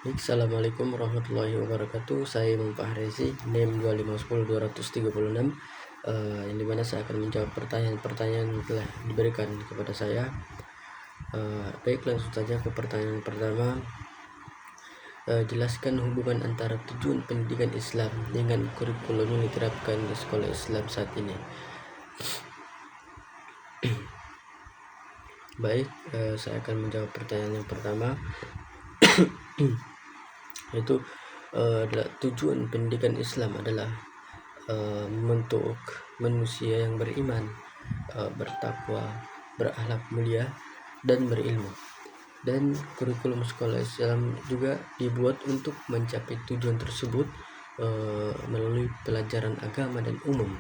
Assalamualaikum warahmatullahi wabarakatuh. Saya Imam Fahrezi, NIM 2510236, yang dimana saya akan menjawab pertanyaan-pertanyaan yang telah diberikan kepada saya. Baik, langsung saja ke pertanyaan pertama. Jelaskan hubungan antara tujuan pendidikan Islam dengan kurikulum yang diterapkan di sekolah Islam saat ini. Baik, saya akan menjawab pertanyaan yang pertama. Yaitu tujuan pendidikan Islam adalah membentuk manusia yang beriman, bertakwa, berakhlak mulia, dan berilmu. Dan kurikulum sekolah Islam juga dibuat untuk mencapai tujuan tersebut melalui pelajaran agama dan umum.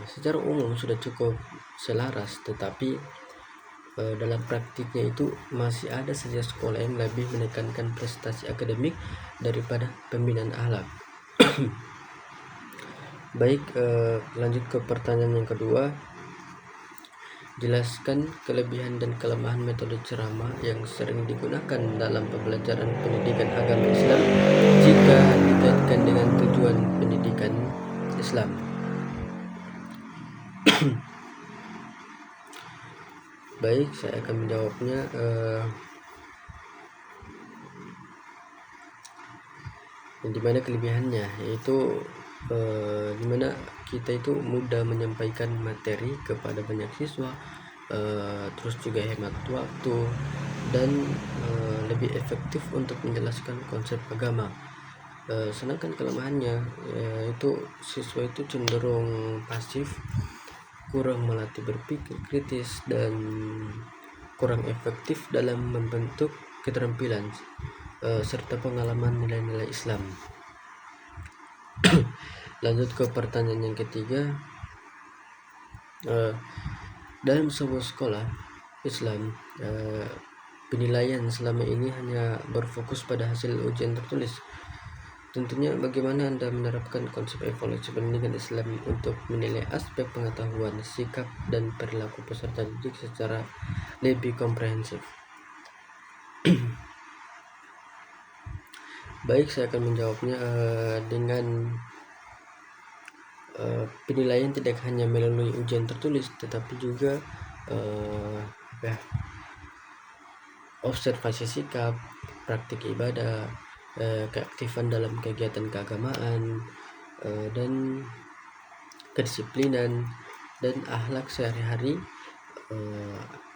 Secara umum sudah cukup selaras, tetapi dalam praktiknya itu masih ada saja sekolah yang lebih menekankan prestasi akademik daripada pembinaan akhlak. Baik, lanjut ke pertanyaan yang kedua. Jelaskan kelebihan dan kelemahan metode ceramah yang sering digunakan dalam pembelajaran pendidikan agama Islam jika dikaitkan dengan tujuan pendidikan Islam. Baik, saya akan menjawabnya. Dimana kelebihannya, yaitu dimana kita itu mudah menyampaikan materi kepada banyak siswa, terus juga hemat waktu dan lebih efektif untuk menjelaskan konsep agama. Sedangkan kelemahannya yaitu siswa itu cenderung pasif, kurang melatih berpikir kritis, dan kurang efektif dalam membentuk keterampilan serta pengalaman nilai-nilai Islam. Lanjut ke pertanyaan yang ketiga. Dalam sebuah sekolah Islam, penilaian selama ini hanya berfokus pada hasil ujian tertulis. Tentunya bagaimana Anda menerapkan konsep evaluasi pendidikan Islam untuk menilai aspek pengetahuan, sikap, dan perilaku peserta didik secara lebih komprehensif. Baik, saya akan menjawabnya dengan penilaian tidak hanya melalui ujian tertulis, tetapi juga observasi sikap, praktik ibadah, keaktifan dalam kegiatan keagamaan, dan kedisiplinan dan akhlak sehari-hari.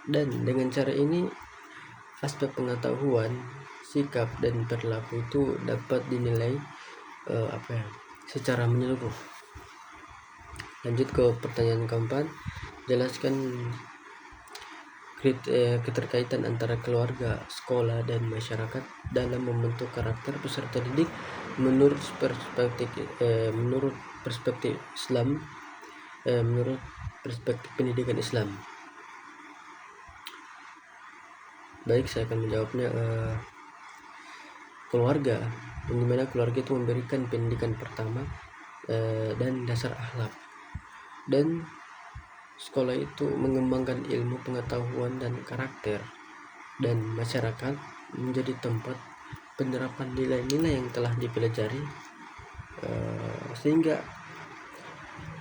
Dan dengan cara ini aspek pengetahuan, sikap, dan perilaku itu dapat dinilai secara menyeluruh. Lanjut ke pertanyaan keempat. Jelaskan keterkaitan antara keluarga, sekolah, dan masyarakat dalam membentuk karakter peserta didik menurut perspektif Islam, menurut perspektif pendidikan Islam. Baik, saya akan menjawabnya. Keluarga, di mana keluarga itu memberikan pendidikan pertama dan dasar akhlak, dan sekolah itu mengembangkan ilmu pengetahuan dan karakter, dan masyarakat menjadi tempat penerapan nilai-nilai yang telah dipelajari, sehingga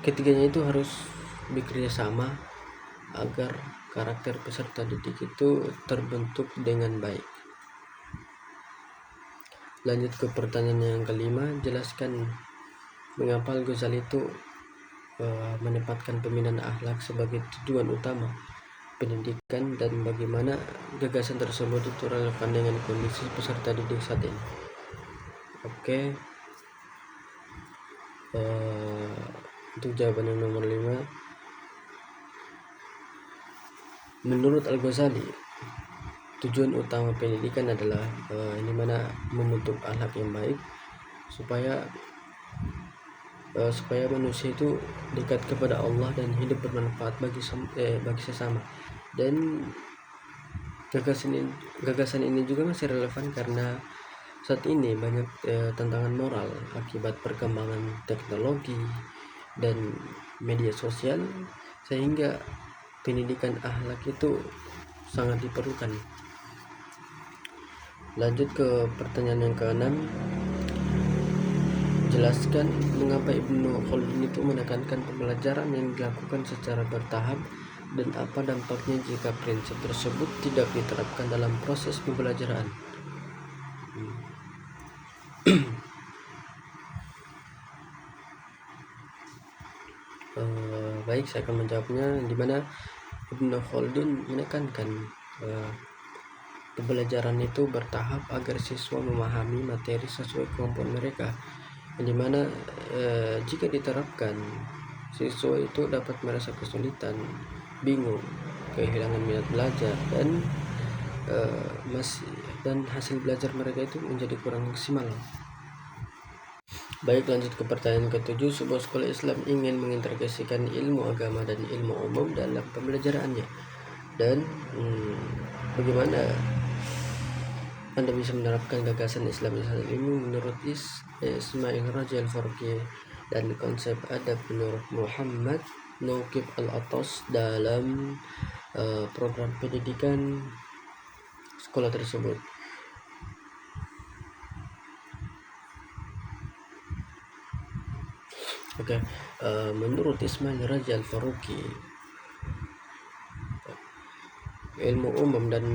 ketiganya itu harus bekerja sama agar karakter peserta didik itu terbentuk dengan baik. Lanjut ke pertanyaan yang kelima. Jelaskan mengapa Al-Ghazali itu menempatkan pembinaan akhlak sebagai tujuan utama pendidikan, dan bagaimana gagasan tersebut itu relevan dengan kondisi peserta didik saat ini. Oke, untuk jawaban yang nomor 5. Menurut Al-Ghazali, tujuan utama pendidikan adalah dimana membentuk akhlak yang baik supaya manusia itu dekat kepada Allah dan hidup bermanfaat bagi sesama. Dan gagasan ini juga masih relevan karena saat ini banyak tantangan moral akibat perkembangan teknologi dan media sosial, sehingga pendidikan akhlak itu sangat diperlukan. Lanjut ke pertanyaan yang keenam. Jelaskan mengapa Ibnu Khaldun itu menekankan pembelajaran yang dilakukan secara bertahap dan apa dampaknya jika prinsip tersebut tidak diterapkan dalam proses pembelajaran. Baik, saya akan menjawabnya, di mana Ibnu Khaldun menekankan pembelajaran itu bertahap agar siswa memahami materi sesuai kemampuan mereka, yang dimana jika diterapkan, siswa itu dapat merasa kesulitan, bingung, kehilangan minat belajar, dan hasil belajar mereka itu menjadi kurang maksimal. Baik, lanjut ke pertanyaan ke-7. Sebuah sekolah Islam ingin mengintegrasikan ilmu agama dan ilmu umum dalam pembelajarannya. Dan bagaimana Anda bisa menerapkan gagasan Islam ini menurut Ismail Raja Al-Farqi dan konsep adab menurut Muhammad Naqib Al-Atas dalam program pendidikan sekolah tersebut. Menurut Ismail Raja Al-Farqi, ilmu umum dan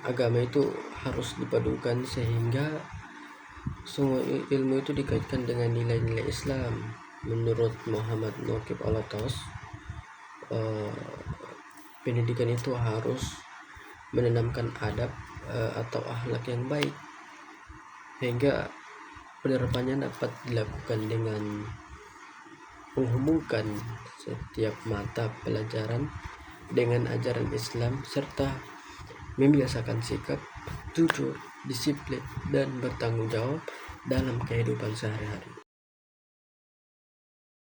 agama itu harus dipadukan sehingga semua ilmu itu dikaitkan dengan nilai-nilai Islam. Menurut Muhammad Naqib Al-Atas, pendidikan itu harus menanamkan adab atau akhlak yang baik, sehingga penerapannya dapat dilakukan dengan menghubungkan setiap mata pelajaran dengan ajaran Islam serta membiasakan sikap jujur, disiplin, dan bertanggung jawab dalam kehidupan sehari-hari.